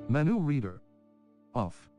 Menu reader. Off.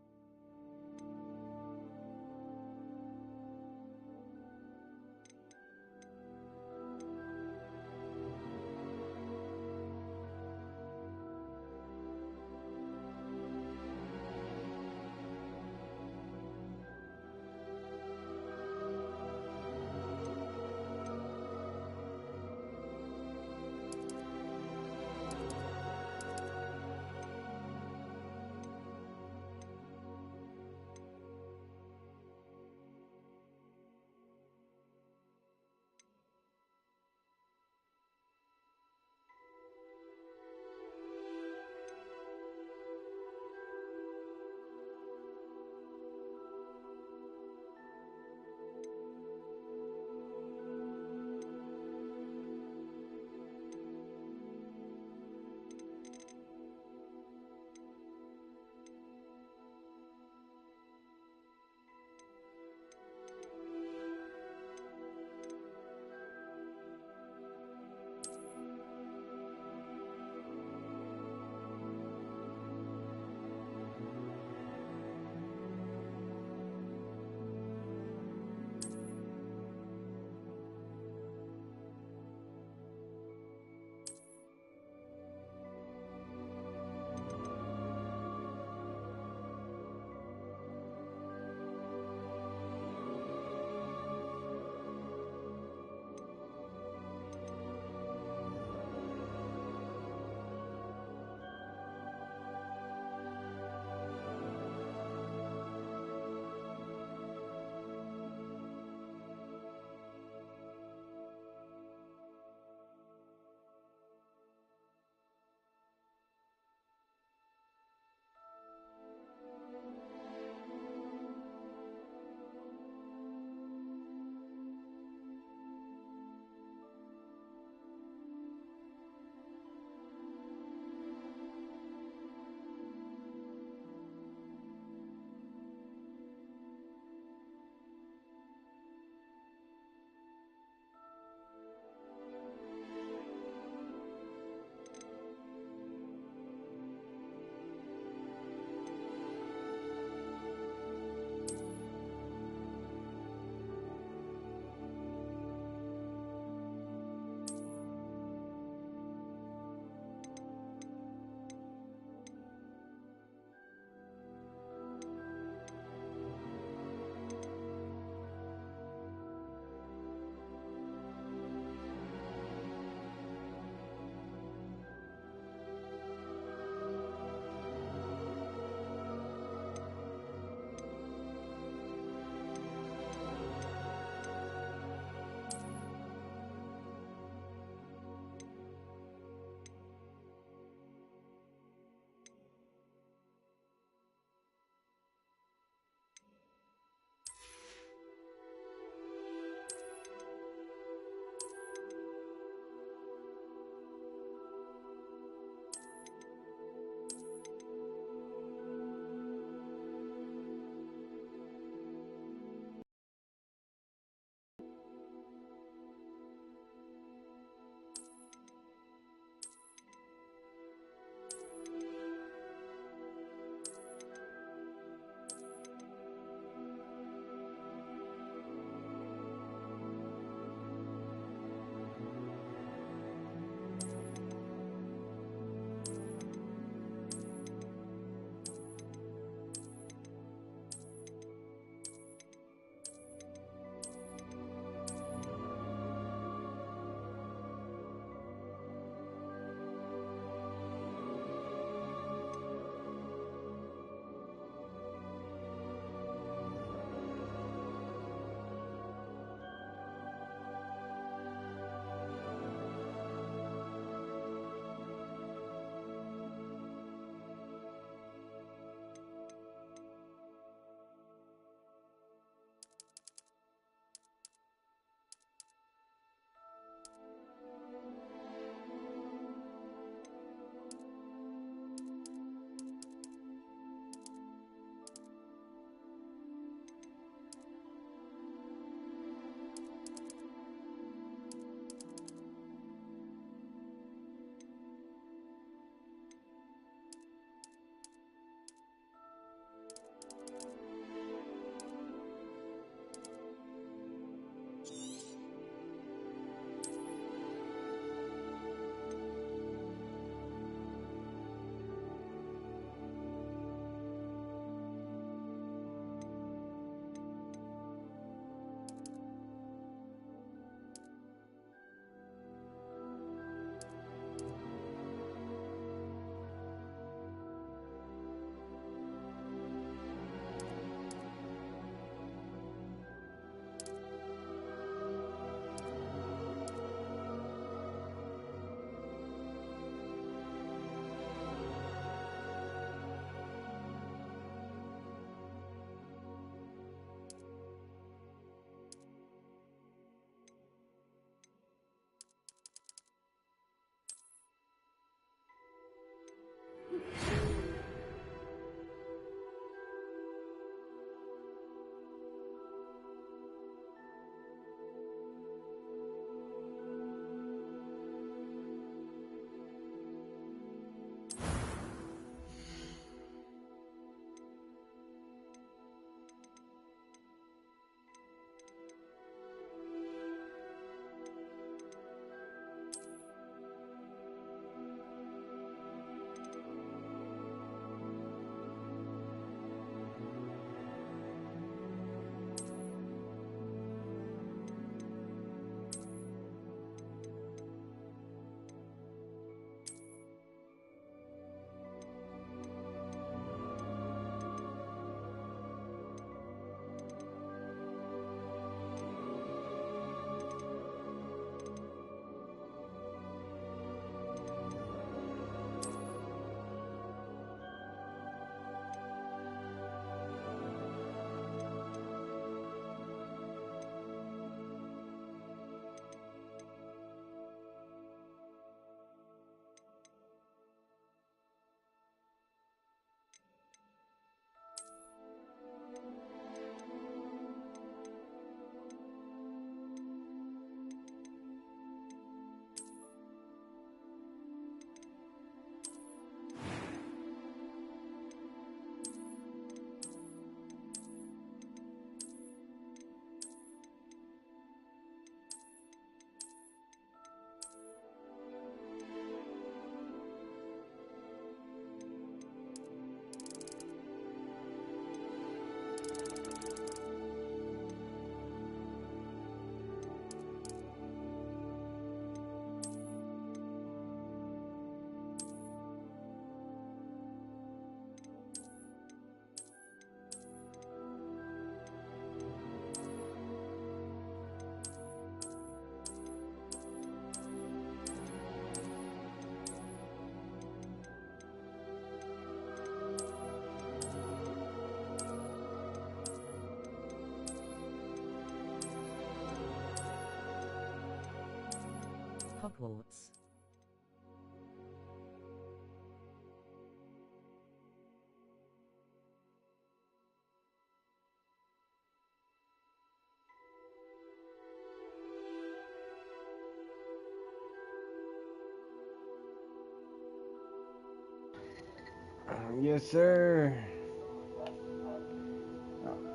Hogwarts. Yes, sir.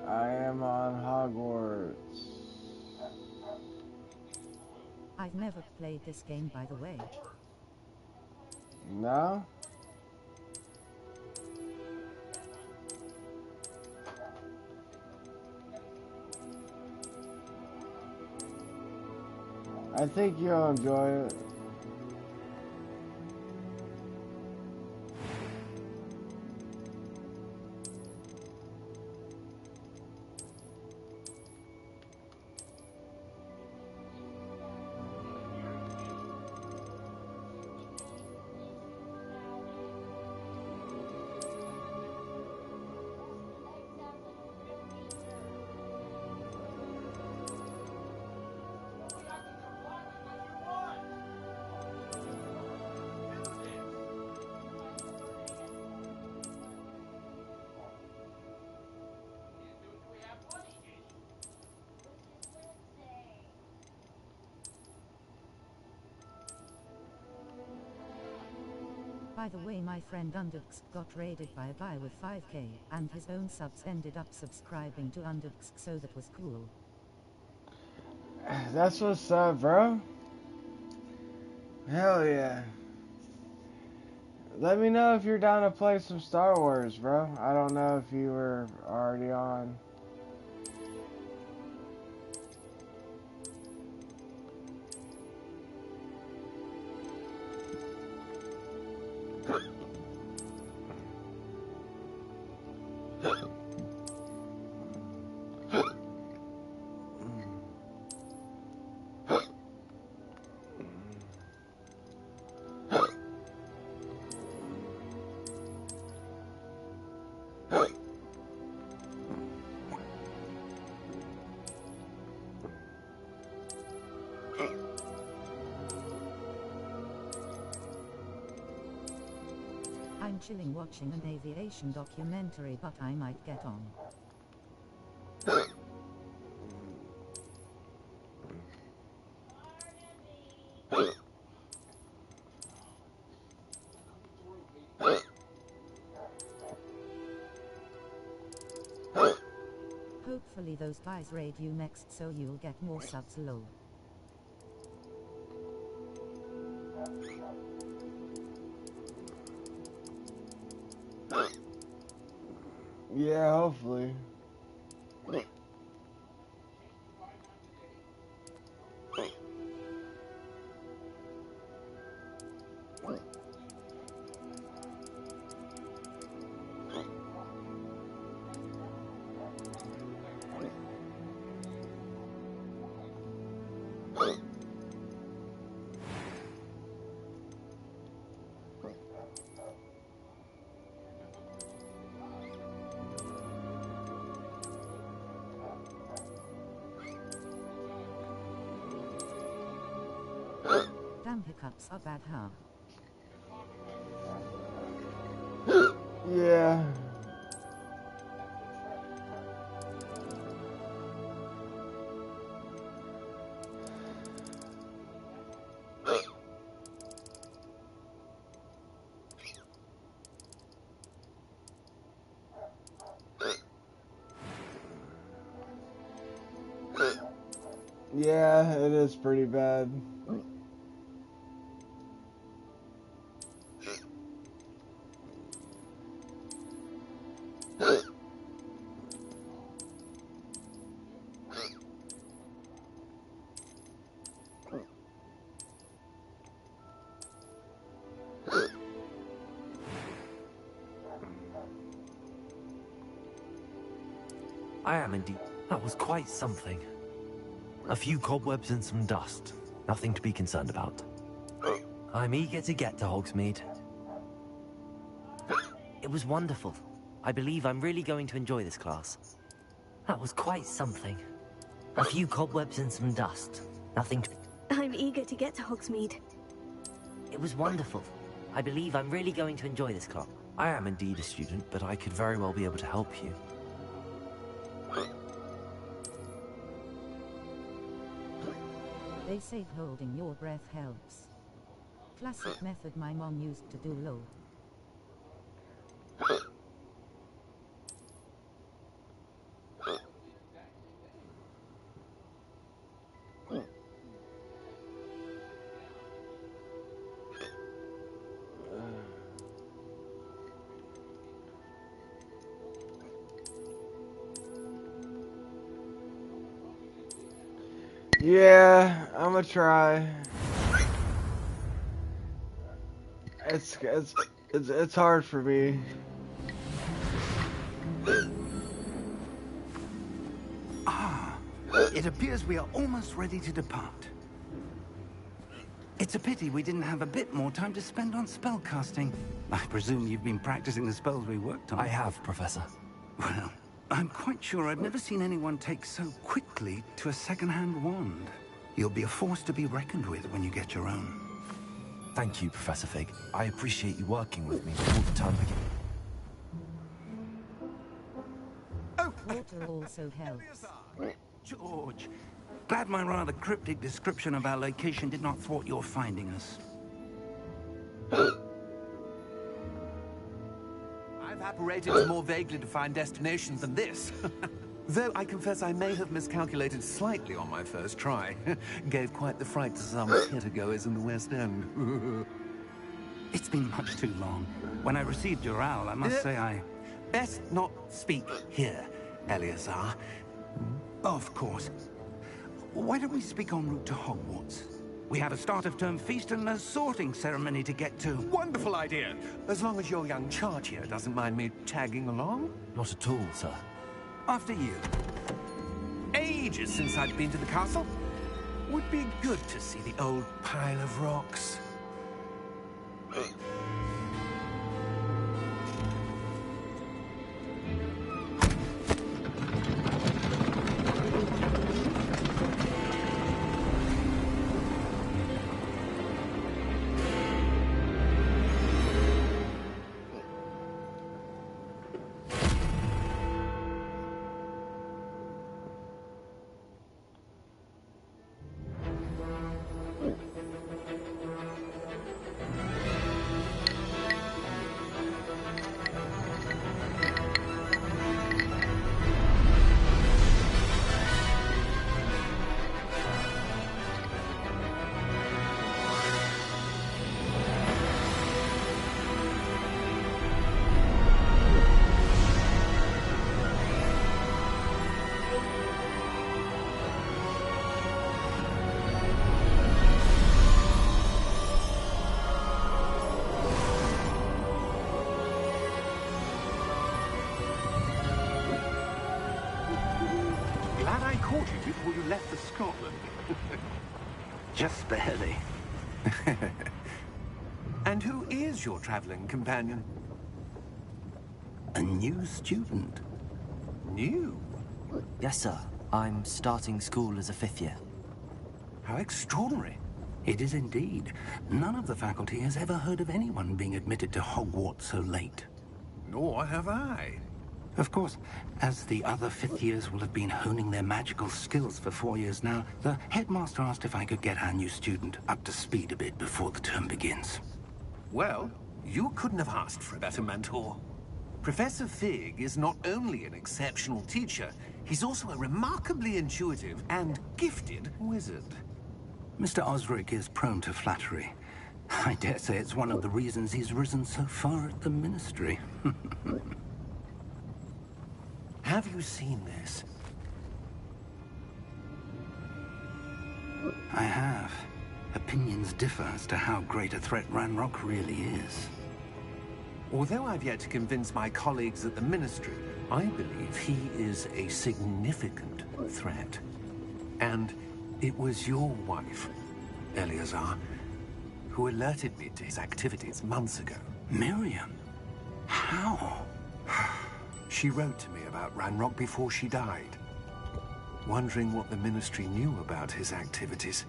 I am on Hogwarts. I've never played this game, by the way. No? I think you'll enjoy it. By the way, my friend Underdsk got raided by a guy with 5k, and his own subs ended up subscribing to Underdsk, so that was cool. That's what's up, bro. Hell yeah. Let me know if you're down to play some Star Wars, bro. I don't know if you were already on. I'm chilling watching an aviation documentary, but I might get on. Hopefully those guys raid you next, so you'll get more subs. Lol. Yeah, hopefully. Damn, hiccups are bad, huh? Yeah. Yeah, it is pretty bad. I am indeed. That was quite something. A few cobwebs and some dust. Nothing to be concerned about. I'm eager to get to Hogsmeade. It was wonderful. I believe I'm really going to enjoy this class. That was quite something. A few cobwebs and some dust. Nothing to... I'm eager to get to Hogsmeade. It was wonderful. I believe I'm really going to enjoy this club. I am indeed a student, but I could very well be able to help you. They say holding your breath helps. Classic method my mom used to do low. Yeah, I'm gonna try. It's hard for me. It appears we are almost ready to depart. It's a pity we didn't have a bit more time to spend on spellcasting. I presume you've been practicing the spells we worked on. I have, Professor. Well, I'm quite sure I've never seen anyone take so quickly to a second-hand wand. You'll be a force to be reckoned with when you get your own. Thank you, Professor Fig. I appreciate you working with me before the term begins. Water also helps. George, glad my rather cryptic description of our location did not thwart your finding us. I've apparated to more vaguely defined destinations than this. Though I confess I may have miscalculated slightly on my first try. Gave quite the fright to some theatergoers in the West End. It's been much too long. When I received your owl, I must say I... Best not speak here, Eleazar. Of course. Why don't we speak en route to Hogwarts? We have a start-of-term feast and a sorting ceremony to get to. Wonderful idea! As long as your young charge here doesn't mind me tagging along. Not at all, sir. After you. Ages since I'd been to the castle. Would be good to see the old pile of rocks. Caught you before you left for Scotland. Just barely. And who is your traveling companion? A new student. New? Yes, sir. I'm starting school as a 5th year. How extraordinary. It is indeed. None of the faculty has ever heard of anyone being admitted to Hogwarts so late. Nor have I. Of course, as the other 5th years will have been honing their magical skills for 4 years now, the headmaster asked if I could get our new student up to speed a bit before the term begins. Well, you couldn't have asked for a better mentor. Professor Fig is not only an exceptional teacher, he's also a remarkably intuitive and gifted wizard. Mr. Osric is prone to flattery. I dare say it's one of the reasons he's risen so far at the Ministry. Have you seen this? I have. Opinions differ as to how great a threat Ranrock really is. Although I've yet to convince my colleagues at the Ministry, I believe he is a significant threat. And it was your wife, Eleazar, who alerted me to his activities months ago. Miriam? How? She wrote to me about Ranrock before she died, wondering what the Ministry knew about his activities.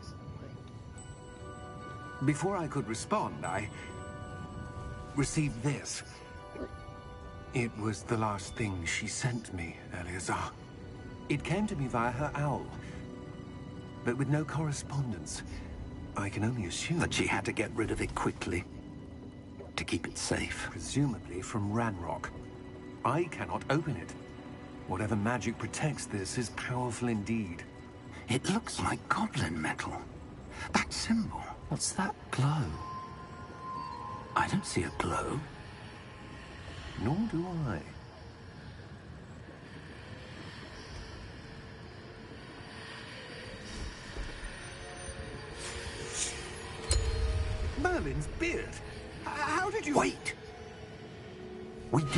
Before I could respond, I received this. It was the last thing she sent me, Eleazar. It came to me via her owl, but with no correspondence. I can only assume That she had to get rid of it quickly to keep it safe. presumably from Ranrock. I cannot open it. Whatever magic protects this is powerful indeed. It looks like goblin metal. That symbol. What's that glow? I don't see a glow. Nor do I. Merlin's beard. How did you... Wait! We did.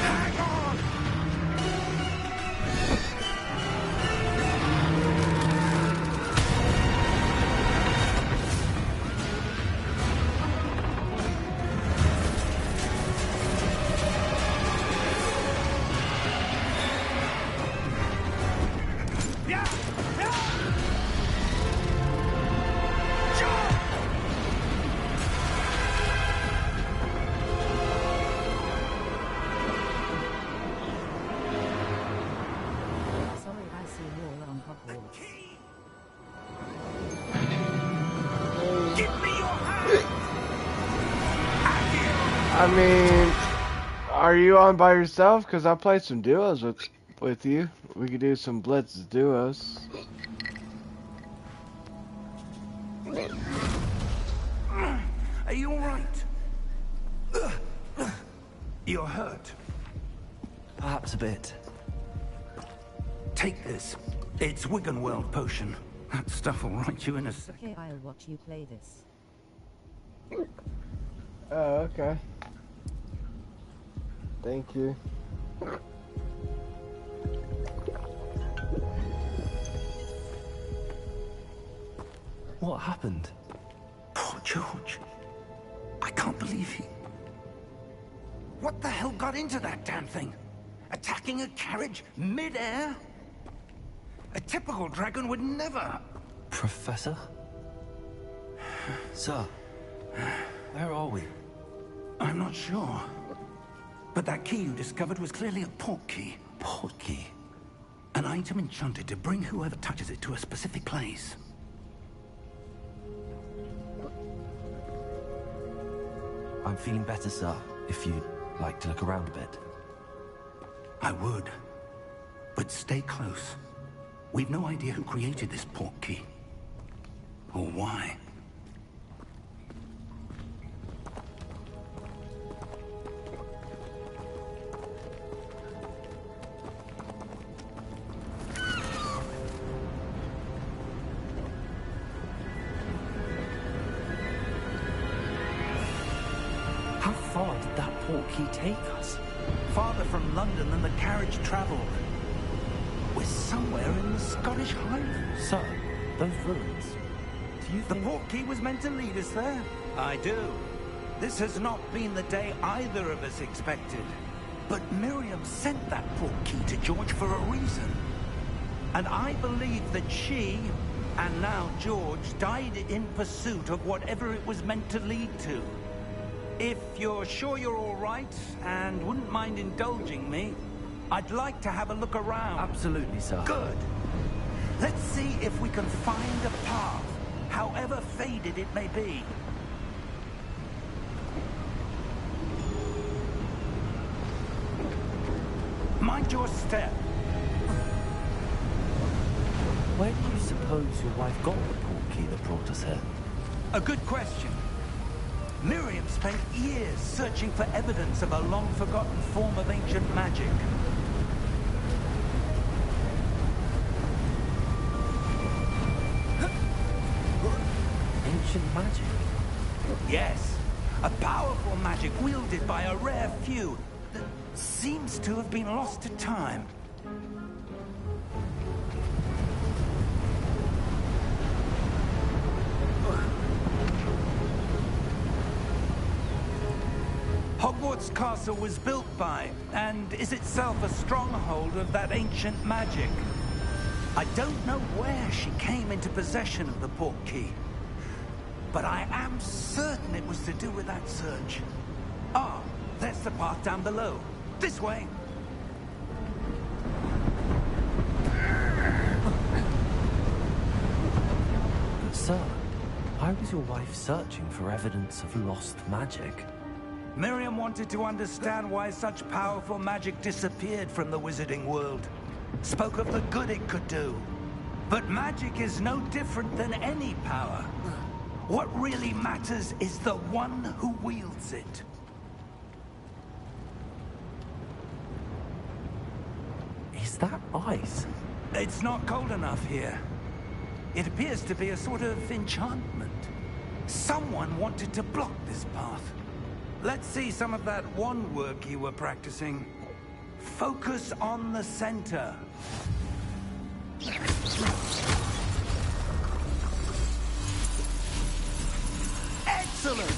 Hang on! Yeah! Yeah! Sorry, I see you all on Hogwarts. Give me your hand! I mean, are you on by yourself? Because I played some duos with you. We could do some Blitz duos. Are you all right? You're hurt. Perhaps a bit. Take this. It's Wiggenweld potion. That stuff will right you in a sec. Okay, I'll watch you play this. Oh, okay. Thank you. What happened? Poor George. I can't believe he... What the hell got into that damn thing? Attacking a carriage mid-air? A typical dragon would never... Professor? Sir, where are we? I'm not sure. But that key you discovered was clearly a port key. Port key? An item enchanted to bring whoever touches it to a specific place. I'm feeling better, sir, if you'd like to look around a bit. I would. But stay close. We've no idea who created this port key. Or why. How far did that port key take us? Farther from London than the carriage traveled. We're somewhere in the Scottish Highlands. Sir, those ruins. Do you The think... port key was meant to lead us there? I do. This has not been the day either of us expected. But Miriam sent that port key to George for a reason. And I believe that she, and now George, died in pursuit of whatever it was meant to lead to. If you're sure you're all right, and wouldn't mind indulging me, I'd like to have a look around. Absolutely, sir. Good. Let's see if we can find a path, however faded it may be. Mind your step. Where do you suppose your wife got the port key that brought us here? A good question. Miriam spent years searching for evidence of a long-forgotten form of ancient magic. Ancient magic? Yes, a powerful magic wielded by a rare few that seems to have been lost to time. Hogwarts Castle was built by, and is itself a stronghold of that ancient magic. I don't know where she came into possession of the portkey, but I am certain it was to do with that search. Ah, there's the path down below. This way. But sir, why was your wife searching for evidence of lost magic? Miriam wanted to understand why such powerful magic disappeared from the wizarding world. Spoke of the good it could do. But magic is no different than any power. What really matters is the one who wields it. Is that ice? It's not cold enough here. It appears to be a sort of enchantment. Someone wanted to block this path. Let's see some of that wand work you were practicing. Focus on the center. Excellent!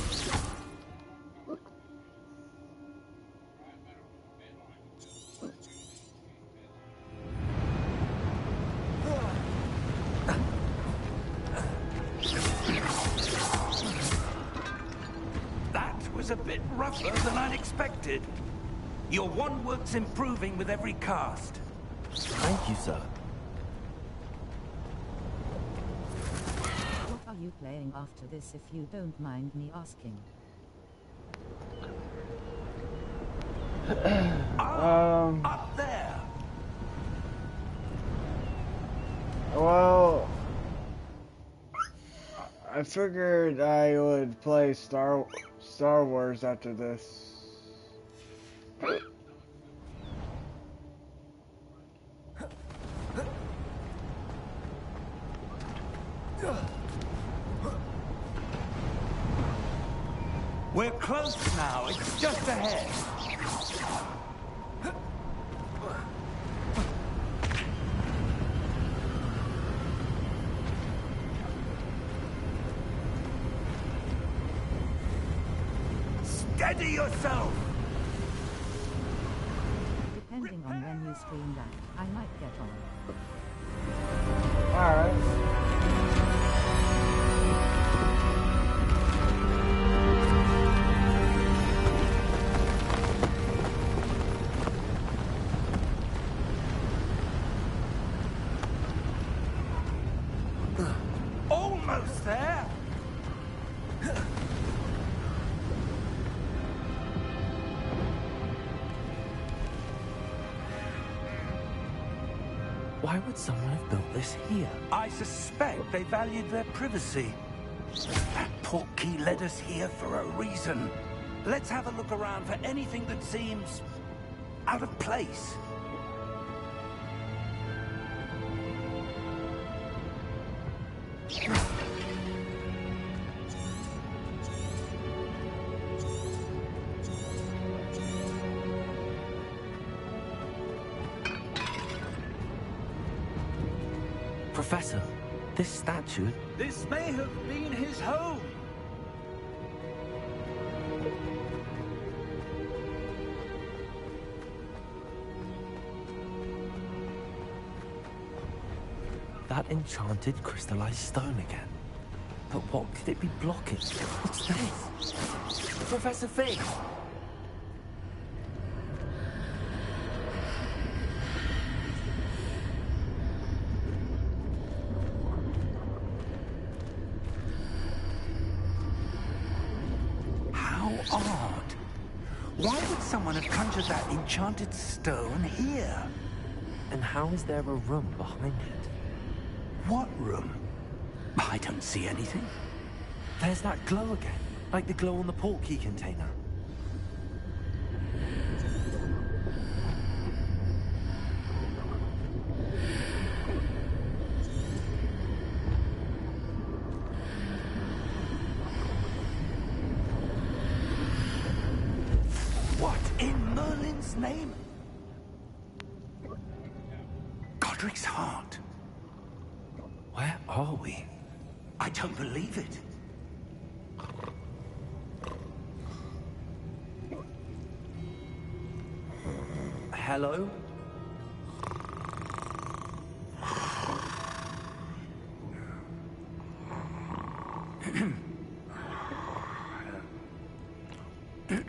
That was a bit rougher than I'd expected. Your wand work's improving with every cast. Thank you, sir. What are you playing after this, if you don't mind me asking? Up there! Well, I figured I would play Star Wars after this. We're close now. It's just ahead. Steady yourself! Depending on when you stream that, I might get on. Alright. Almost there! Why would someone have built this here? I suspect they valued their privacy. That portkey led us here for a reason. Let's have a look around for anything that seems out of place. Professor, this statue... This may have been his home. That enchanted crystallized stone again. But what could it be blocking? What's this? Professor Fig! How odd. Why would someone have conjured that enchanted stone here? And how is there a room behind it? What room? I don't see anything. There's that glow again, like the glow on the portkey container. What in Merlin's name? Godric's heart. Where are we? I don't believe it. Hello? It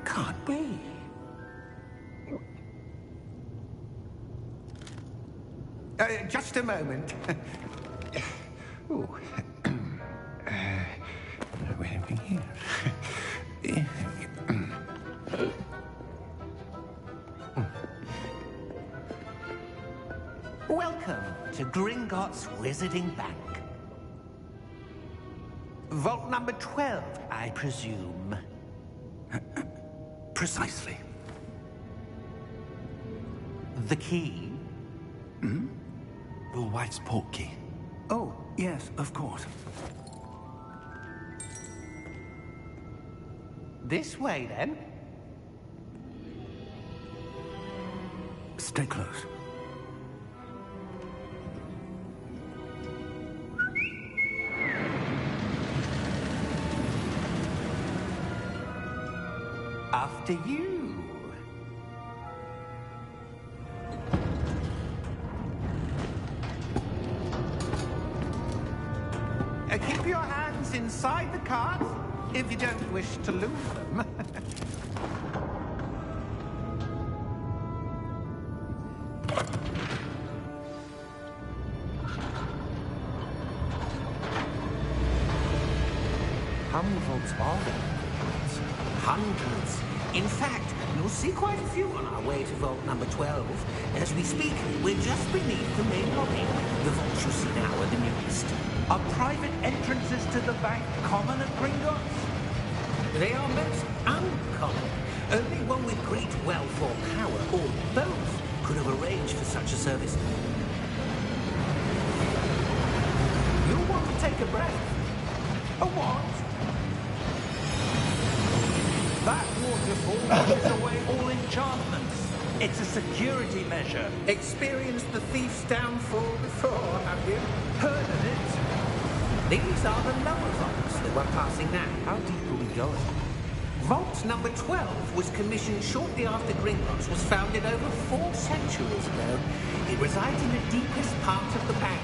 can't be. Just a moment. Ooh. Wait a minute here. Welcome to Gringotts Wizarding Bank. Vault number 12, I presume. Precisely. The key? Hmm? Your wife's portkey. Oh, yes, of course. This way, then. Stay close. After you. Keep your hands inside the cart if you don't wish to lose them. How many vaults are there? Hundreds. In fact, you'll see quite a few on our way to vault number 12. As we speak, we're just beneath the main lobby. The vaults you see now are the newest. Are private entrances to the bank common at Gringotts? They are most uncommon. Only one with great wealth or power, or both, could have arranged for such a service. You'll want to take a breath. A what? That waterfall washes away all enchantments. It's a security measure. Experienced the thief's downfall before, have you? Heard of it? These are the lower vaults that we're passing now. How deep are we going? Vault number 12 was commissioned shortly after Gringotts was founded over 4 centuries ago. It resides in the deepest part of the bank.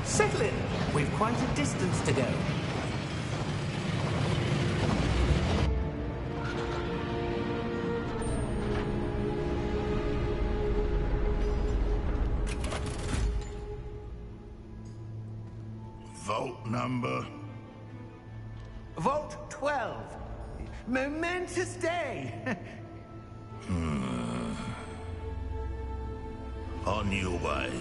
Settle in. We've quite a distance to go. Vault number? Vault 12. Momentous day. On your way.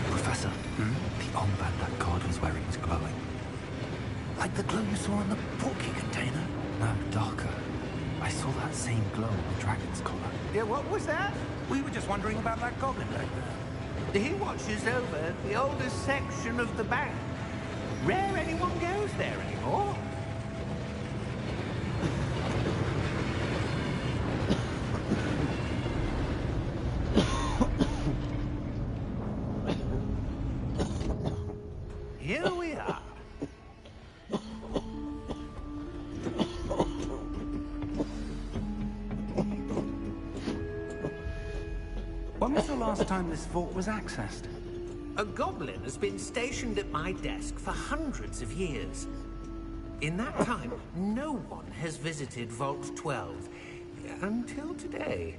Professor, the armband that guard was wearing is glowing. Like the glow you saw on the portkey container? No, darker. I saw that same glow on the dragon's collar. Yeah, what was that? We were just wondering about that goblin back there. He watches over the oldest section of the bank. Rare anyone goes there anymore. Here we are. When was the last time this vault was accessed? A goblin has been stationed at my desk for hundreds of years. In that time, no one has visited Vault 12 until today.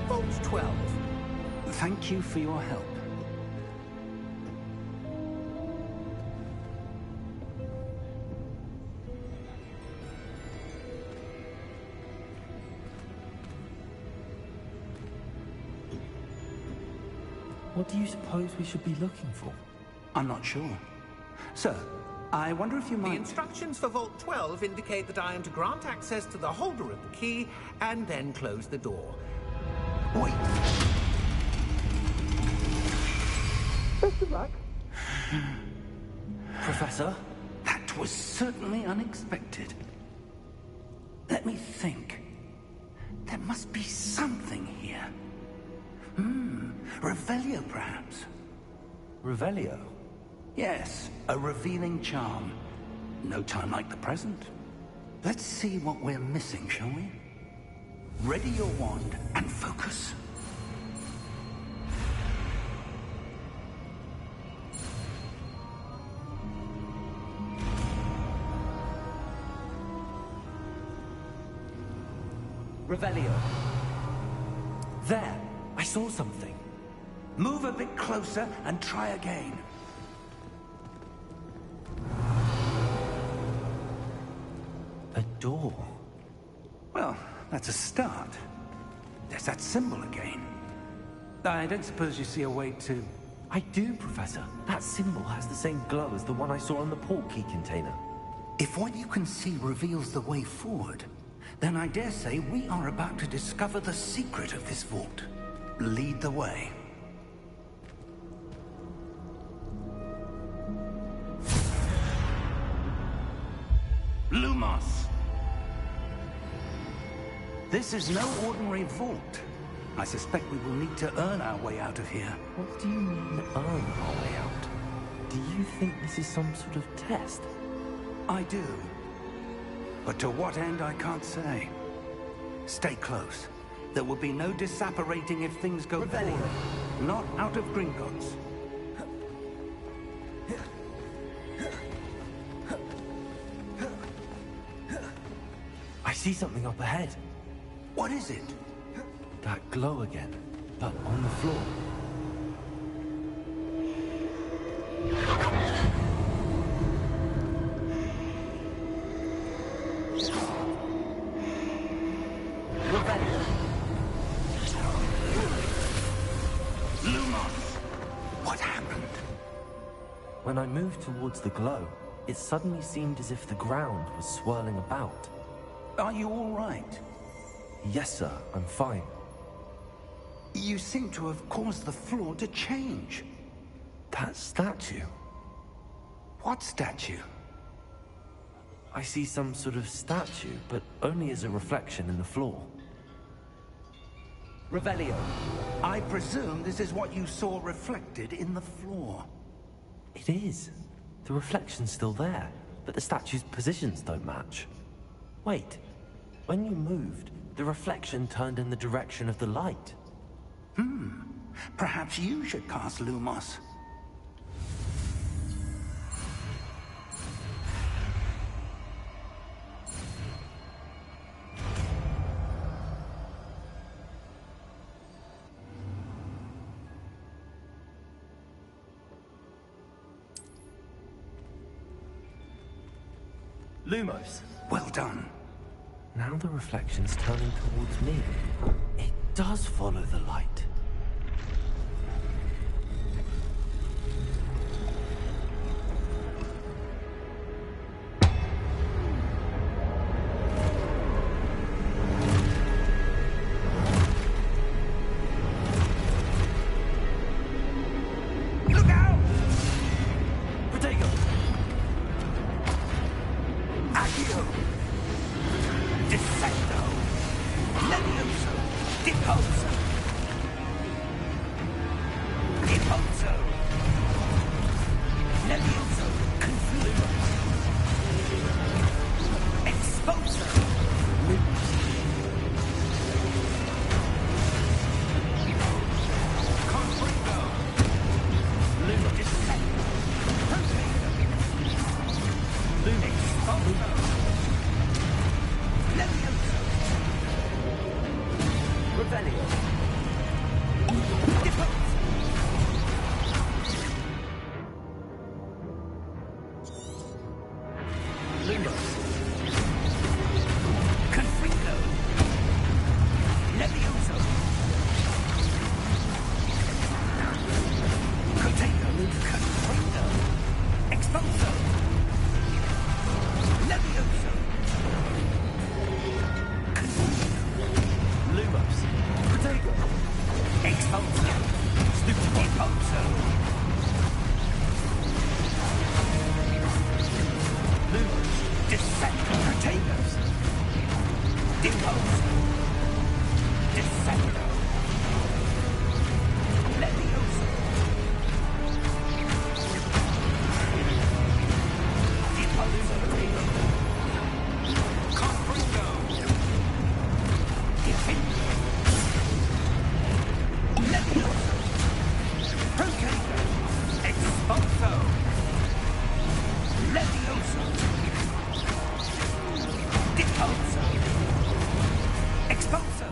Vault 12. Thank you for your help. What do you suppose we should be looking for? I'm not sure. Sir, I wonder if you The might... instructions for Vault 12 indicate that I am to grant access to the holder of the key and then close the door. Wait. Best of luck. Professor? That was certainly unexpected. Let me think. There must be something here. Revelio, perhaps. Revelio? Yes, a revealing charm. No time like the present. Let's see what we're missing, shall we? Ready your wand and focus. Revelio. There, I saw something. Move a bit closer and try again. A door. Well, that's a start. There's that symbol again. I don't suppose you see a way to... I do, Professor. That symbol has the same glow as the one I saw on the portkey container. If what you can see reveals the way forward, then I dare say we are about to discover the secret of this vault. Lead the way. Lumos! This is no ordinary vault. I suspect we will need to earn our way out of here. What do you mean, earn our way out? Do you think this is some sort of test? I do. But to what end, I can't say. Stay close. There will be no disapparating if things go poorly. Not out of Gringotts. I see something up ahead. What is it? That glow again, but on the floor. Lumos! What happened? When I moved towards the glow, it suddenly seemed as if the ground was swirling about. Are you all right? Yes, sir, I'm fine. You seem to have caused the floor to change. That statue? What statue? I see some sort of statue, but only as a reflection in the floor. Revelio, I presume this is what you saw reflected in the floor. It is. The reflection's still there, but the statue's positions don't match. Wait, when you moved, the reflection turned in the direction of the light. Perhaps you should cast Lumos. Lumos. Well done. Now the reflection's turning towards me. It does follow the light. Look out! Protego! Accio! Dissecto! Levioso! Deposo! Deposo! Levioso! Confluo! Exposo! Confringo! Lumo! Dissecto! Protego! Lumo! Exposo! Levioso! Revelio! Deposo! Lumos! Confringo! Levioso! Protego! Confringo! Exposo! Expulso. Descendo. Levioso. Deposo. Confringo. Defendo. Levioso. Procago. Expulso. Levioso. Deposo. Expulso.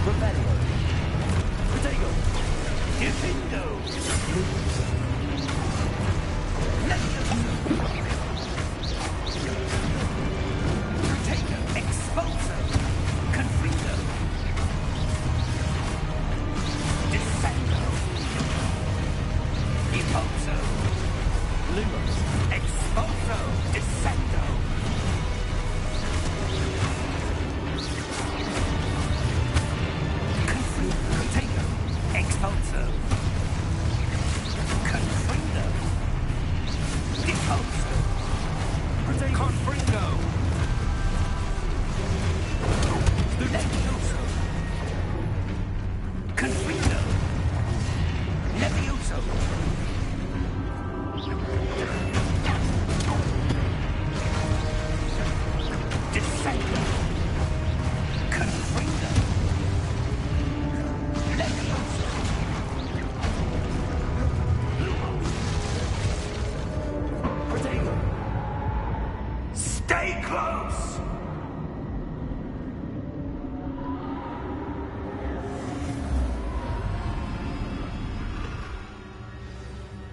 Rebellion. Protego. Defendo. Levioso. Protego. Expulso. Confringo. Descendo. Deposo. Lumos. Expulso. Descendo. Protego. Expulso. Confringo. Deposo. Protego. Confringo. Levioso. Confringo. Levioso. Descendo. Confringo. Levioso. Protego. Stay close.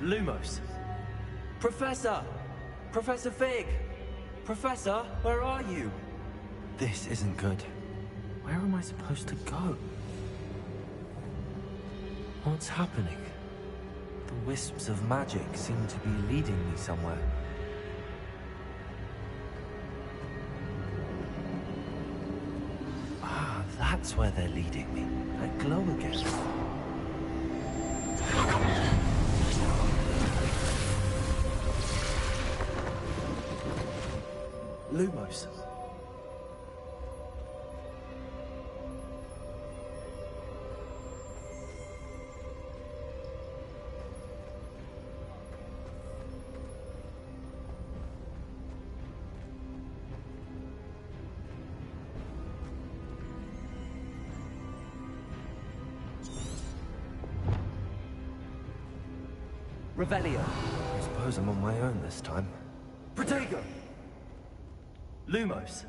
Lumos. Professor! Professor Fig! Professor, where are you? This isn't good. Where am I supposed to go? What's happening? The wisps of magic seem to be leading me somewhere. Ah, that's where they're leading me. That glow again. Lumos. Revelio. I suppose I'm on my own this time. Protego! Lumos.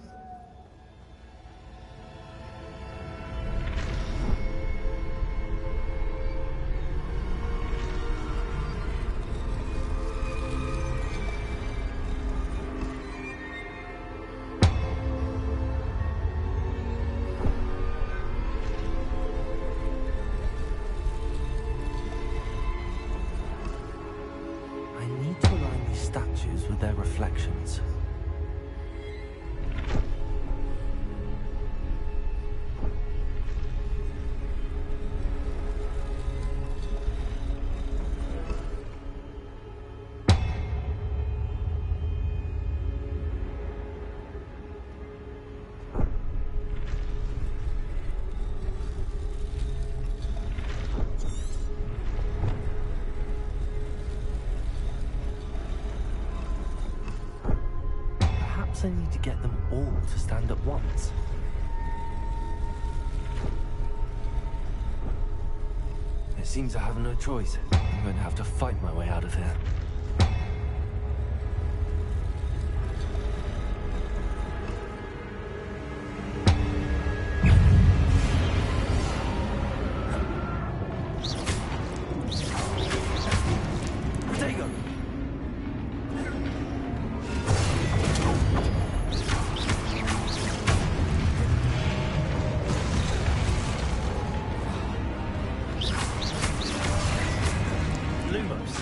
I need to align these statues with their reflections. Perhaps I need to get them all to stand at once. It seems I have no choice. I'm going to have to fight my way out of here. Lumos.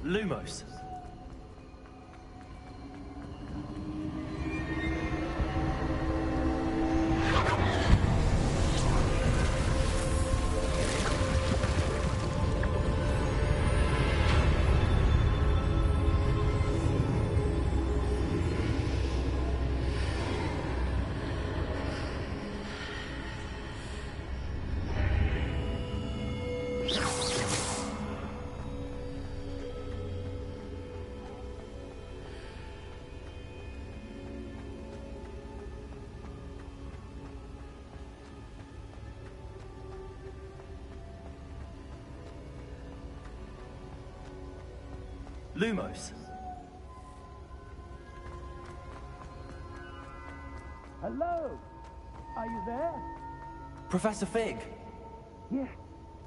Lumos. Lumos. Hello? Are you there? Professor Fig. Yes.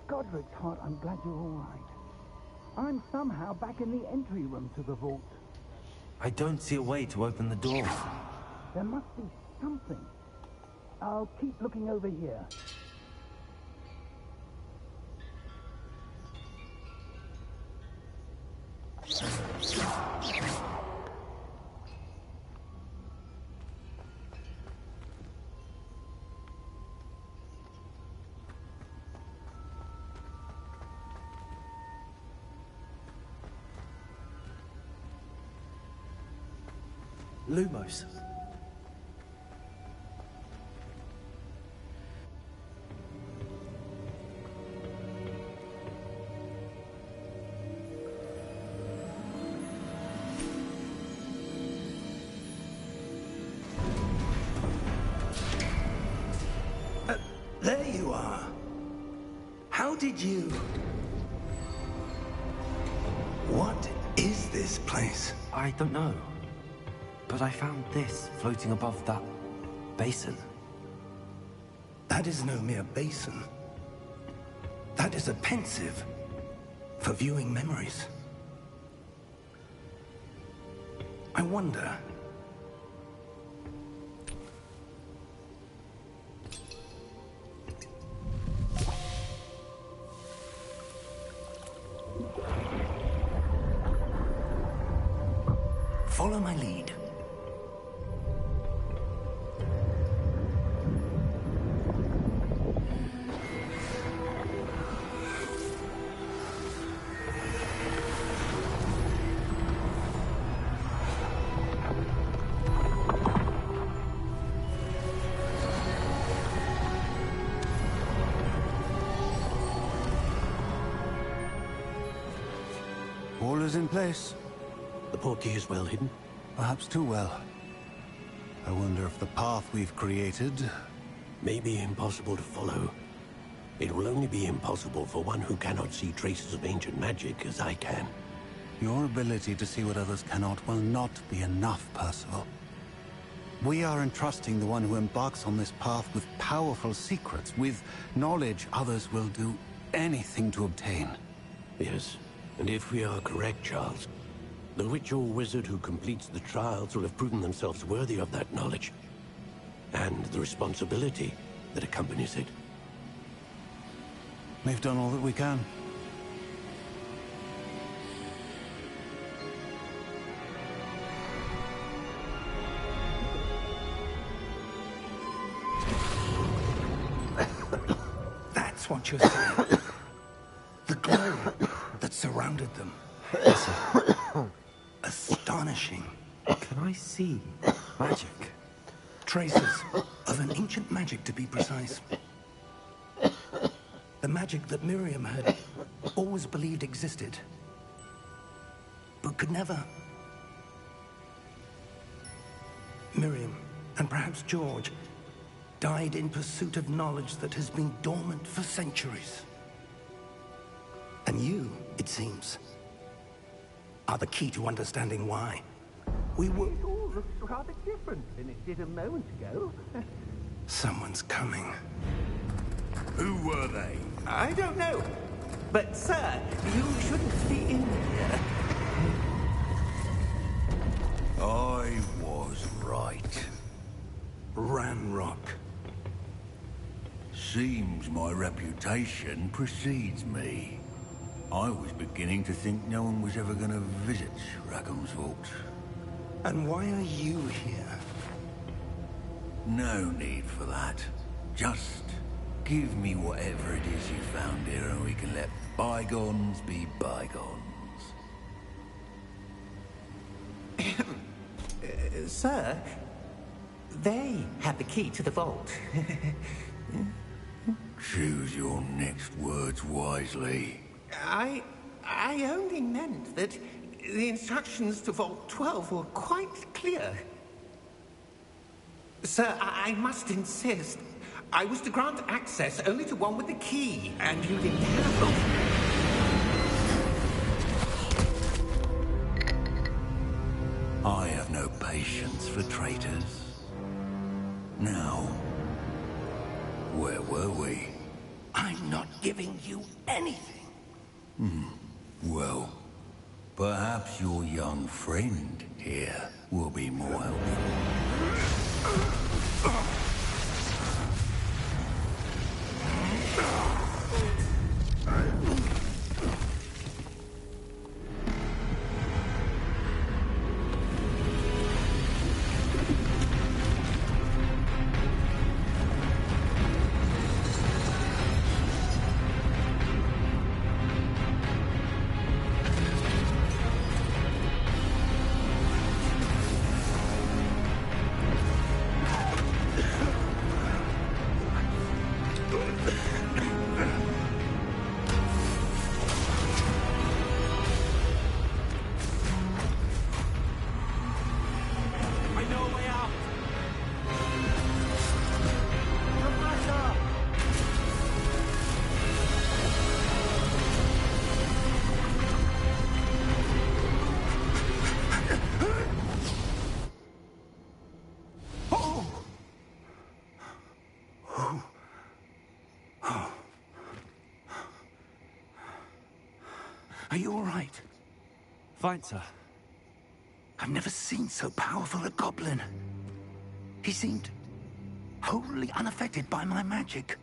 Godric's heart, I'm glad you're all right. I'm somehow back in the entry room to the vault. I don't see a way to open the door. There must be something. I'll keep looking over here. Lumos. There you are. How did you... What is this place? I don't know. But I found this floating above that basin. That is no mere basin. That is a pensive for viewing memories. I wonder... Follow my lead. All is in place. The portkey is well hidden? Perhaps too well. I wonder if the path we've created... may be impossible to follow. It will only be impossible for one who cannot see traces of ancient magic as I can. Your ability to see what others cannot will not be enough, Percival. We are entrusting the one who embarks on this path with powerful secrets, with knowledge others will do anything to obtain. Yes, and if we are correct, Charles, the witch or wizard who completes the trials will have proven themselves worthy of that knowledge, and the responsibility that accompanies it. We've done all that we can. That's what you're saying. The glow that surrounded them. Astonishing. Can I see magic? Traces of an ancient magic, to be precise. The magic that Miriam had always believed existed, but could never. Miriam, and perhaps George, died in pursuit of knowledge that has been dormant for centuries. And you, it seems, are the key to understanding why. We were... It all looks rather different than it did a moment ago. Someone's coming. Who were they? I don't know. But, sir, you shouldn't be in here. I was right. Ranrock. Seems my reputation precedes me. I was beginning to think no one was ever going to visit Rackham's vault. And why are you here? No need for that. Just give me whatever it is you found here and we can let bygones be bygones. Sir, they have the key to the vault. Choose your next words wisely. I only meant that the instructions to Vault 12 were quite clear. Sir, I must insist. I was to grant access only to one with the key, and you didn't have them. I have no patience for traitors. Now, where were we? I'm not giving you anything. Well, perhaps your young friend here will be more helpful. Are you all right? Fine, sir. I've never seen so powerful a goblin. He seemed wholly unaffected by my magic.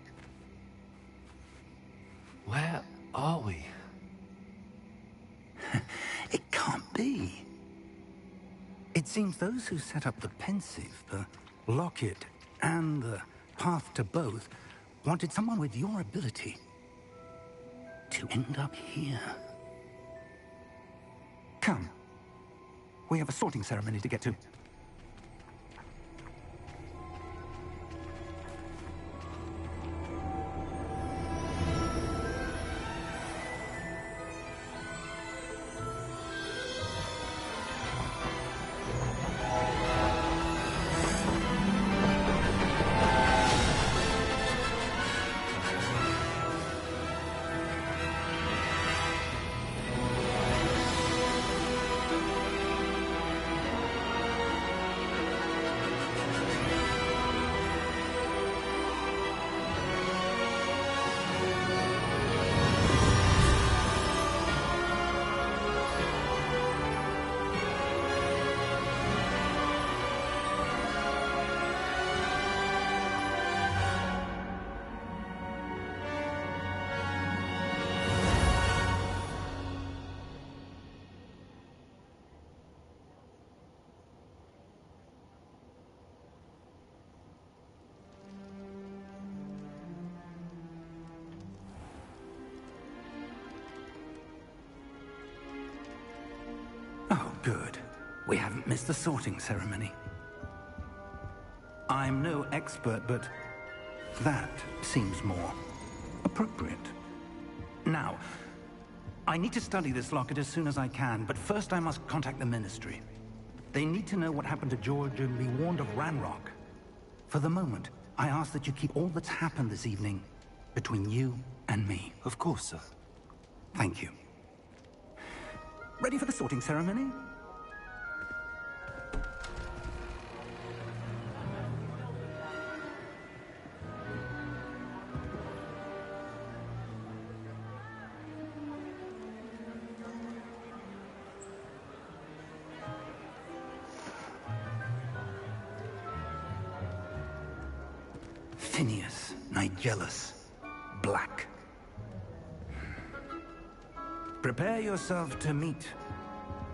Where are we? It can't be. It seems those who set up the pensive, the locket, and the path to both wanted someone with your ability to end up here. Come. We have a sorting ceremony to get to. Oh, good. We haven't missed the sorting ceremony. I'm no expert, but that seems more appropriate. Now, I need to study this locket as soon as I can, but first I must contact the Ministry. They need to know what happened to George and be warned of Ranrock. For the moment, I ask that you keep all that's happened this evening between you and me. Of course, sir. Thank you. Ready for the sorting ceremony? Phineas, Nigellus, Black. Prepare yourself to meet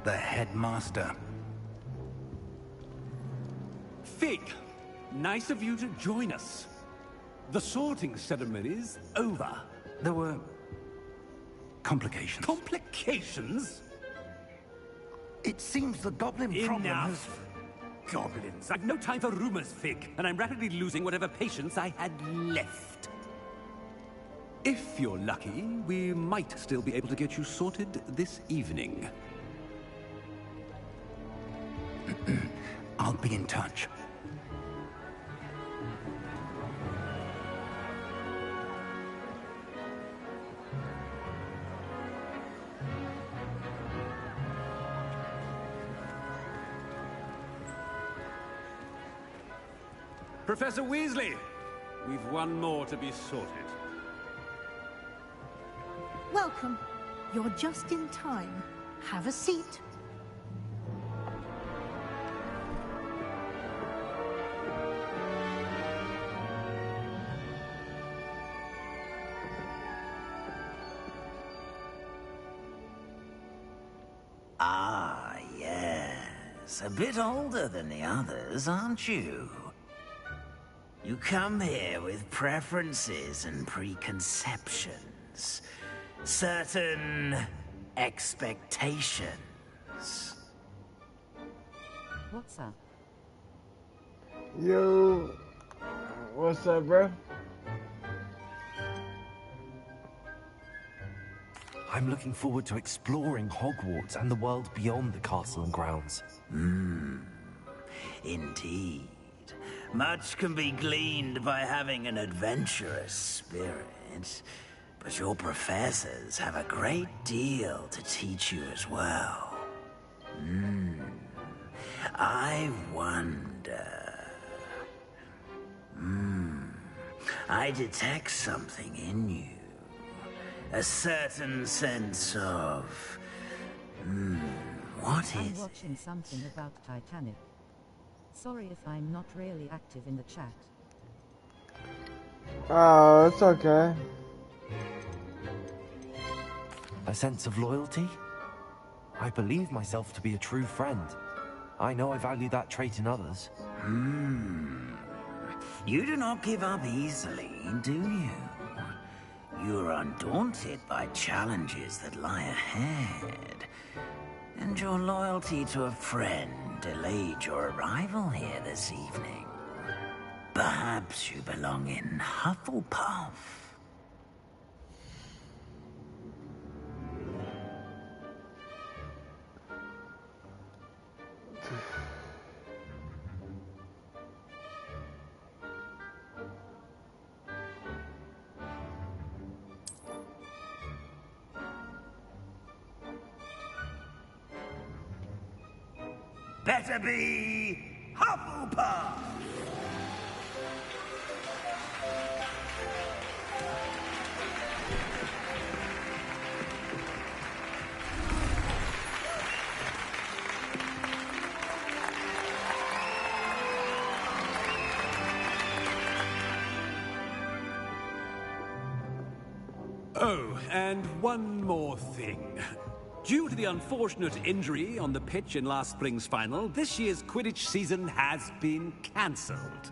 the headmaster. Fig, nice of you to join us. The sorting ceremony's over. There were complications. Complications? It seems the goblin problem has... Enough! Goblins. I've no time for rumors, Fig, and I'm rapidly losing whatever patience I had left. If you're lucky, we might still be able to get you sorted this evening. I'll be in touch. Professor Weasley, we've one more to be sorted. Welcome. You're just in time. Have a seat. Ah, yes. A bit older than the others, aren't you? You come here with preferences and preconceptions. Certain expectations. What's up? Yo, what's up, bro? I'm looking forward to exploring Hogwarts and the world beyond the castle and grounds. Indeed. Much can be gleaned by having an adventurous spirit, but your professors have a great deal to teach you as well. I wonder... I detect something in you. A certain sense of... what I'm is it? watching something about Titanic. Sorry if I'm not really active in the chat. Oh, it's okay. A sense of loyalty? I believe myself to be a true friend. I know I value that trait in others. You do not give up easily, do you? You're undaunted by challenges that lie ahead. And your loyalty to a friend delayed your arrival here this evening. Perhaps you belong in Hufflepuff. Better be Hufflepuff! Oh, and one more thing. Due to the unfortunate injury on the pitch in last spring's final, this year's Quidditch season has been cancelled.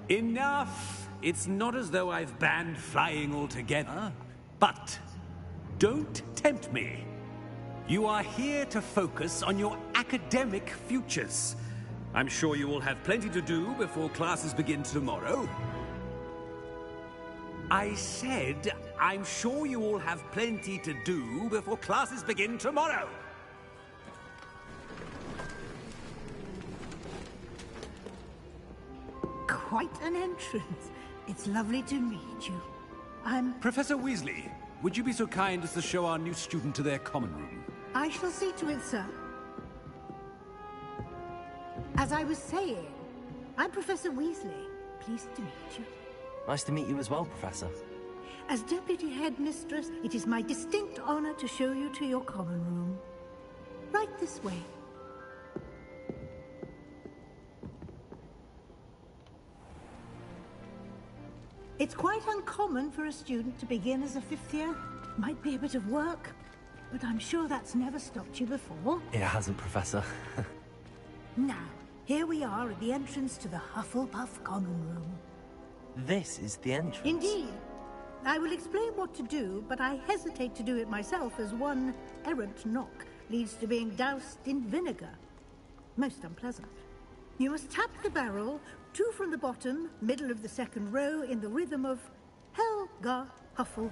Enough! It's not as though I've banned flying altogether. But don't tempt me. You are here to focus on your academic futures. I'm sure you will have plenty to do before classes begin tomorrow. I said, I'm sure you all have plenty to do before classes begin tomorrow. Quite an entrance. It's lovely to meet you. I'm... Professor Weasley, would you be so kind as to show our new student to their common room? I shall see to it, sir. As I was saying, I'm Professor Weasley. Pleased to meet you. Nice to meet you as well, Professor. As Deputy Headmistress, it is my distinct honor to show you to your common room. Right this way. It's quite uncommon for a student to begin as a 5th year. Might be a bit of work, but I'm sure that's never stopped you before. It hasn't, Professor. Now, here we are at the entrance to the Hufflepuff Common Room. This is the entrance? Indeed. I will explain what to do, but I hesitate to do it myself as one errant knock leads to being doused in vinegar. Most unpleasant. You must tap the barrel, 2 from the bottom, middle of the 2nd row, in the rhythm of Helga Hufflepuff.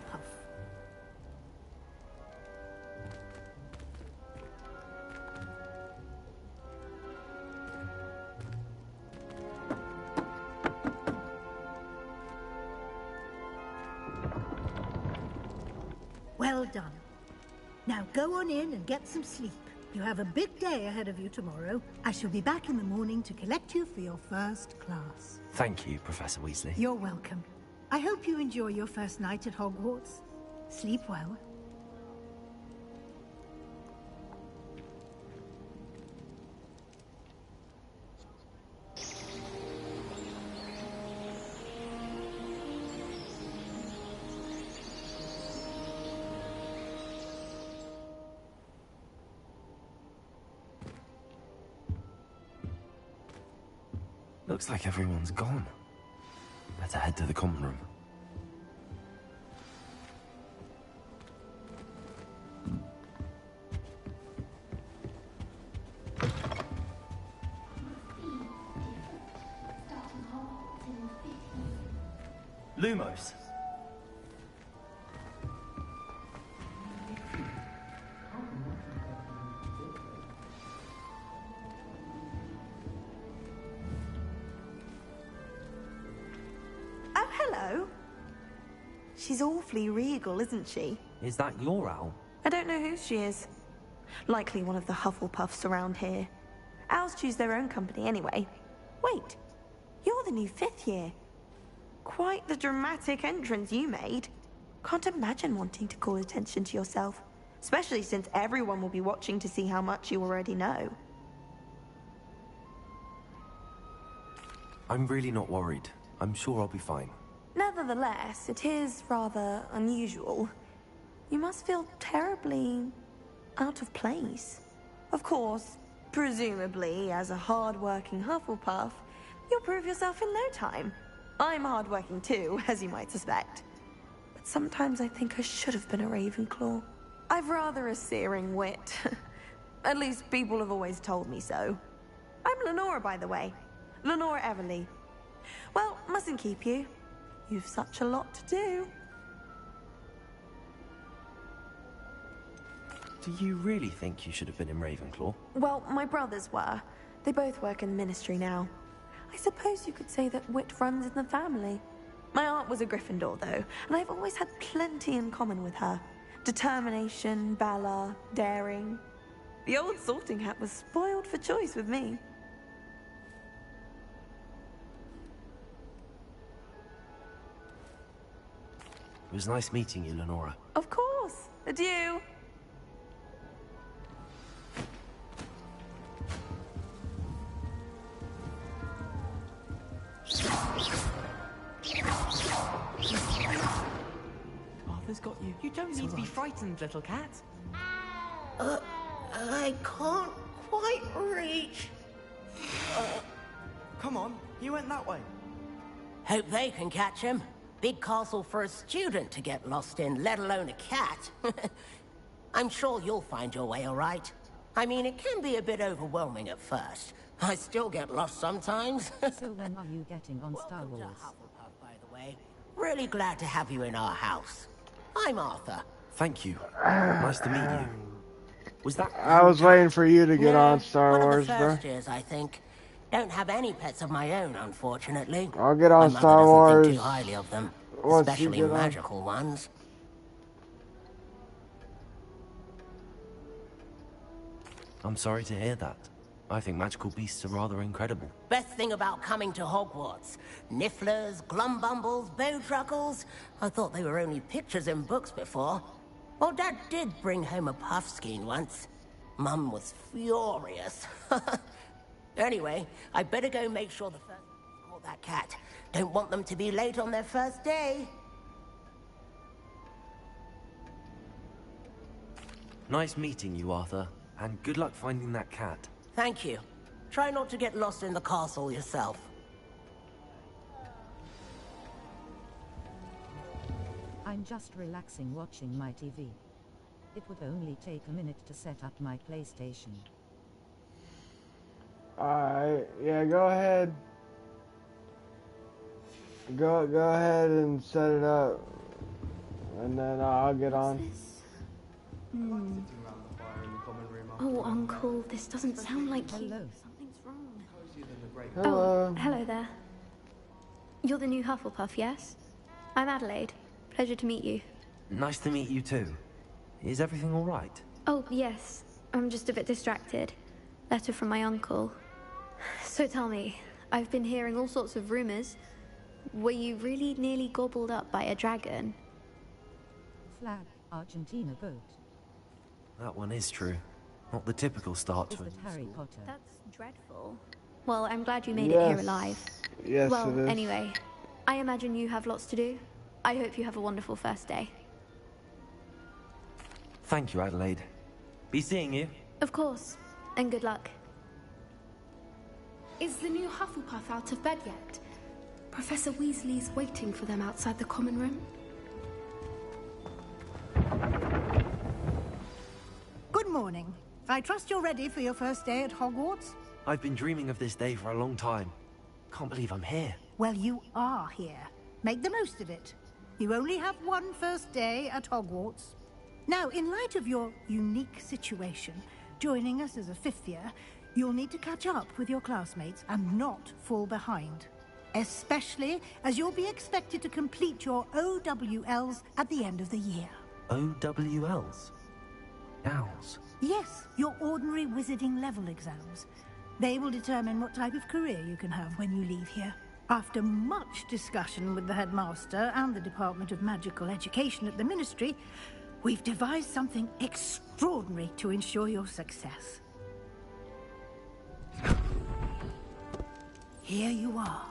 Well done. Now go on in and get some sleep. You have a big day ahead of you tomorrow. I shall be back in the morning to collect you for your first class. Thank you, Professor Weasley. You're welcome. I hope you enjoy your first night at Hogwarts. Sleep well. Looks like everyone's gone. Better head to the common room. Lumos. Hello. She's awfully regal, isn't she? Is that your owl? I don't know who she is. Likely one of the Hufflepuffs around here. Owls choose their own company anyway. Wait, you're the new 5th year. Quite the dramatic entrance you made. Can't imagine wanting to call attention to yourself, especially since everyone will be watching to see how much you already know. I'm really not worried. I'm sure I'll be fine. Nevertheless, it is rather unusual. You must feel terribly out of place. Of course, presumably, as a hard-working Hufflepuff, you'll prove yourself in no time. I'm hard-working too, as you might suspect. But sometimes I think I should have been a Ravenclaw. I've rather a searing wit. At least people have always told me so. I'm Lenora, by the way. Lenora Everly. Well, mustn't keep you. You've such a lot to do. Do you really think you should have been in Ravenclaw? Well, my brothers were. They both work in the Ministry now. I suppose you could say that wit runs in the family. My aunt was a Gryffindor, though, and I've always had plenty in common with her. Determination, valor, daring. The old sorting hat was spoiled for choice with me. It was nice meeting you, Lenora. Of course. Adieu. Arthur's got you. You don't need to be frightened, little cat. I can't quite reach. Come on, you went that way. Hope they can catch him. Big castle for a student to get lost in, let alone a cat. I'm sure you'll find your way all right. I mean, it can be a bit overwhelming at first. I still get lost sometimes. So when are you getting on Star Wars? Hufflepuff, by the way. Really glad to have you in our house. I'm Arthur. Thank you. Nice to meet you. Was that... I was waiting for you to get on Star One Wars, of the bro. first years, I think. Don't have any pets of my own, unfortunately. I'll get on My mother Star doesn't Wars think too highly of them, once you especially get on. magical ones. I'm sorry to hear that. I think magical beasts are rather incredible. Best thing about coming to Hogwarts. Nifflers, Glumbumbles, Bowtruckles. I thought they were only pictures in books before. Well, Dad did bring home a Puffskein once. Mum was furious. Anyway, I better go make sure the first for that cat. Don't want them to be late on their first day. Nice meeting you, Arthur. And good luck finding that cat. Thank you. Try not to get lost in the castle yourself. I'm just relaxing watching my TV. It would only take a minute to set up my PlayStation. Alright, yeah, go ahead. Go ahead and set it up. And then I'll get on. Oh, Uncle, this doesn't sound like you. Hello. Something's wrong. Hello. Oh, hello there. You're the new Hufflepuff, yes? I'm Adelaide. Pleasure to meet you. Nice to meet you too. Is everything all right? Oh, yes. I'm just a bit distracted. Letter from my uncle. So tell me, I've been hearing all sorts of rumors. Were you really nearly gobbled up by a dragon? Flag, Argentina boat. That one is true. Not the typical start Is to it a Harry Potter? That's dreadful. Well, I'm glad you made it here alive. Yes, well, it is. Anyway, I imagine you have lots to do. I hope you have a wonderful first day. Thank you, Adelaide. Be seeing you. Of course, and good luck. Is the new Hufflepuff out of bed yet? Professor Weasley's waiting for them outside the common room. Good morning. I trust you're ready for your first day at Hogwarts? I've been dreaming of this day for a long time. Can't believe I'm here. Well, you are here. Make the most of it. You only have one first day at Hogwarts. Now, in light of your unique situation, joining us as a fifth year, you'll need to catch up with your classmates and not fall behind. Especially as you'll be expected to complete your OWLs at the end of the year. OWLs? Owls? Yes, your ordinary wizarding level exams. They will determine what type of career you can have when you leave here. After much discussion with the headmaster and the Department of Magical Education at the Ministry, we've devised something extraordinary to ensure your success. Here you are.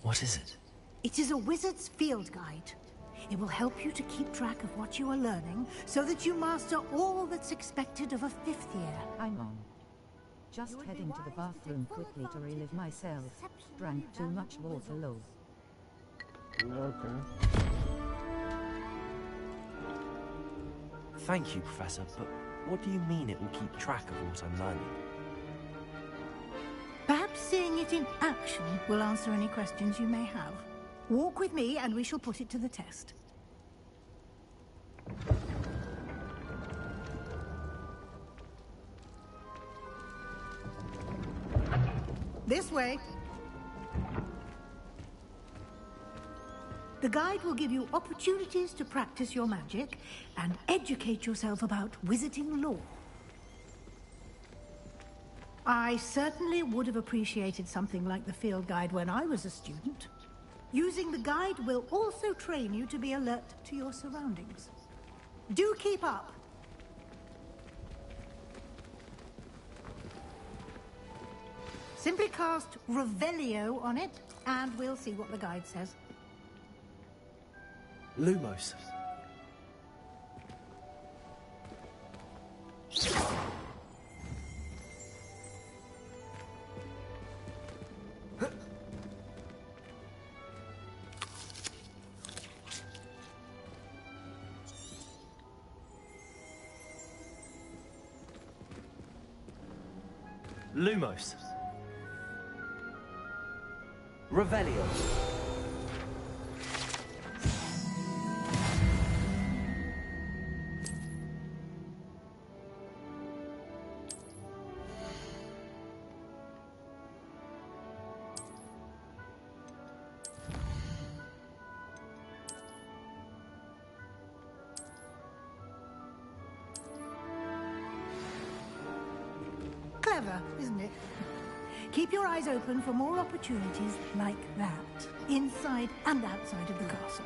What is it? It is a wizard's field guide. It will help you to keep track of what you are learning so that you master all that's expected of a fifth year. I'm on. Just heading to the bathroom quickly to relive myself. Drank too much water low. Okay. Thank you, Professor, but what do you mean it will keep track of what I'm learning? Perhaps seeing it in action will answer any questions you may have. Walk with me and we shall put it to the test. This way. The guide will give you opportunities to practice your magic and educate yourself about wizarding lore. I certainly would have appreciated something like the field guide when I was a student. Using the guide will also train you to be alert to your surroundings. Do keep up. Simply cast Revelio on it, and we'll see what the guide says. Lumos. Lumos. Revelio. Clever, isn't it? Keep your eyes open for more opportunities like that, inside and outside of the castle.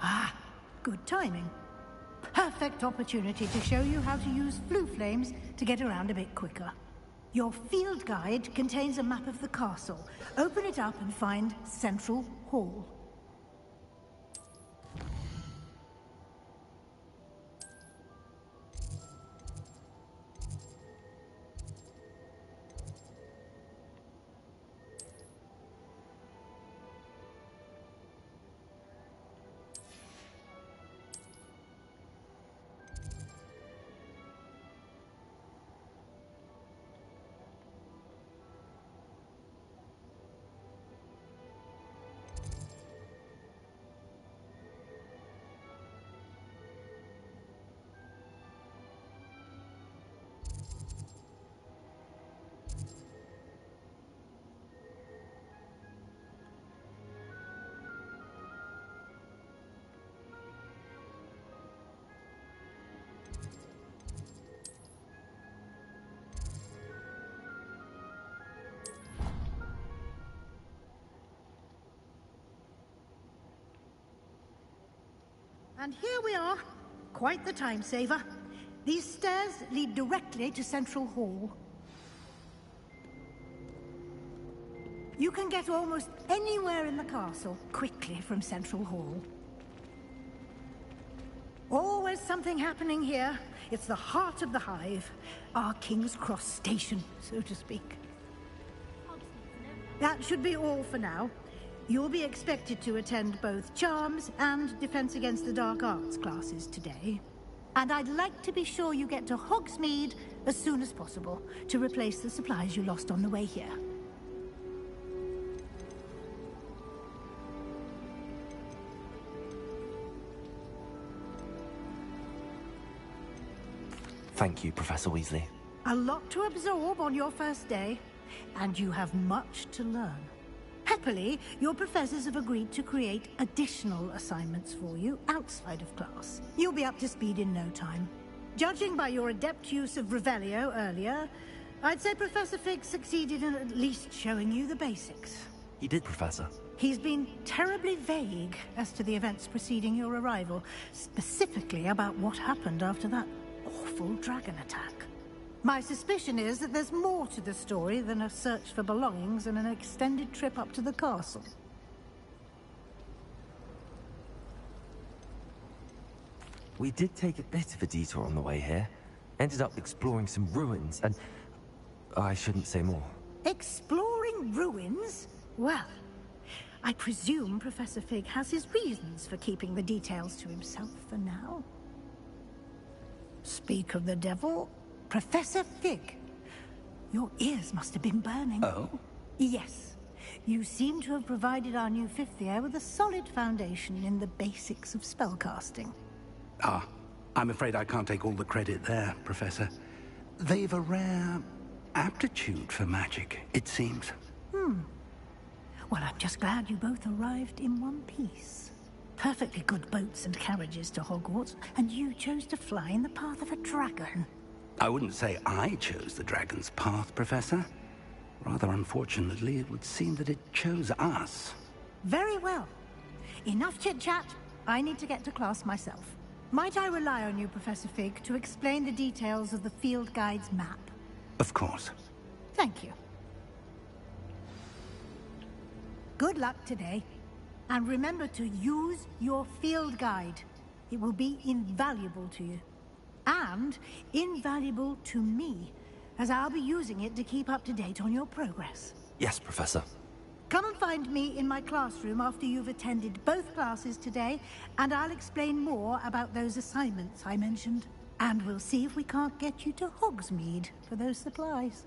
Ah, good timing. Perfect opportunity to show you how to use flue flames to get around a bit quicker. Your field guide contains a map of the castle. Open it up and find Central Hall. And here we are. Quite the time saver. These stairs lead directly to Central Hall. You can get almost anywhere in the castle quickly from Central Hall. Always something happening here. It's the heart of the hive. Our King's Cross station, so to speak. That should be all for now. You'll be expected to attend both Charms and Defense Against the Dark Arts classes today. And I'd like to be sure you get to Hogsmeade as soon as possible to replace the supplies you lost on the way here. Thank you, Professor Weasley. A lot to absorb on your first day, and you have much to learn. Happily, your professors have agreed to create additional assignments for you outside of class. You'll be up to speed in no time. Judging by your adept use of Revelio earlier, I'd say Professor Fig succeeded in at least showing you the basics. He did, Professor. He's been terribly vague as to the events preceding your arrival, specifically about what happened after that awful dragon attack. My suspicion is that there's more to the story than a search for belongings and an extended trip up to the castle. We did take a bit of a detour on the way here. Ended up exploring some ruins and... I shouldn't say more. Exploring ruins? Well, I presume Professor Fig has his reasons for keeping the details to himself for now. Speak of the devil... Professor Fig, your ears must have been burning. Oh? Yes. You seem to have provided our new fifth year with a solid foundation in the basics of spellcasting. Ah, I'm afraid I can't take all the credit there, Professor. They've a rare aptitude for magic, it seems. Well, I'm just glad you both arrived in one piece. Perfectly good boats and carriages to Hogwarts, and you chose to fly in the path of a dragon. I wouldn't say I chose the dragon's path, Professor. Rather unfortunately, it would seem that it chose us. Very well. Enough chit-chat. I need to get to class myself. Might I rely on you, Professor Fig, to explain the details of the field guide's map? Of course. Thank you. Good luck today. And remember to use your field guide. It will be invaluable to you. And invaluable to me, as I'll be using it to keep up to date on your progress. Yes, Professor. Come and find me in my classroom after you've attended both classes today, and I'll explain more about those assignments I mentioned. And we'll see if we can't get you to Hogsmeade for those supplies.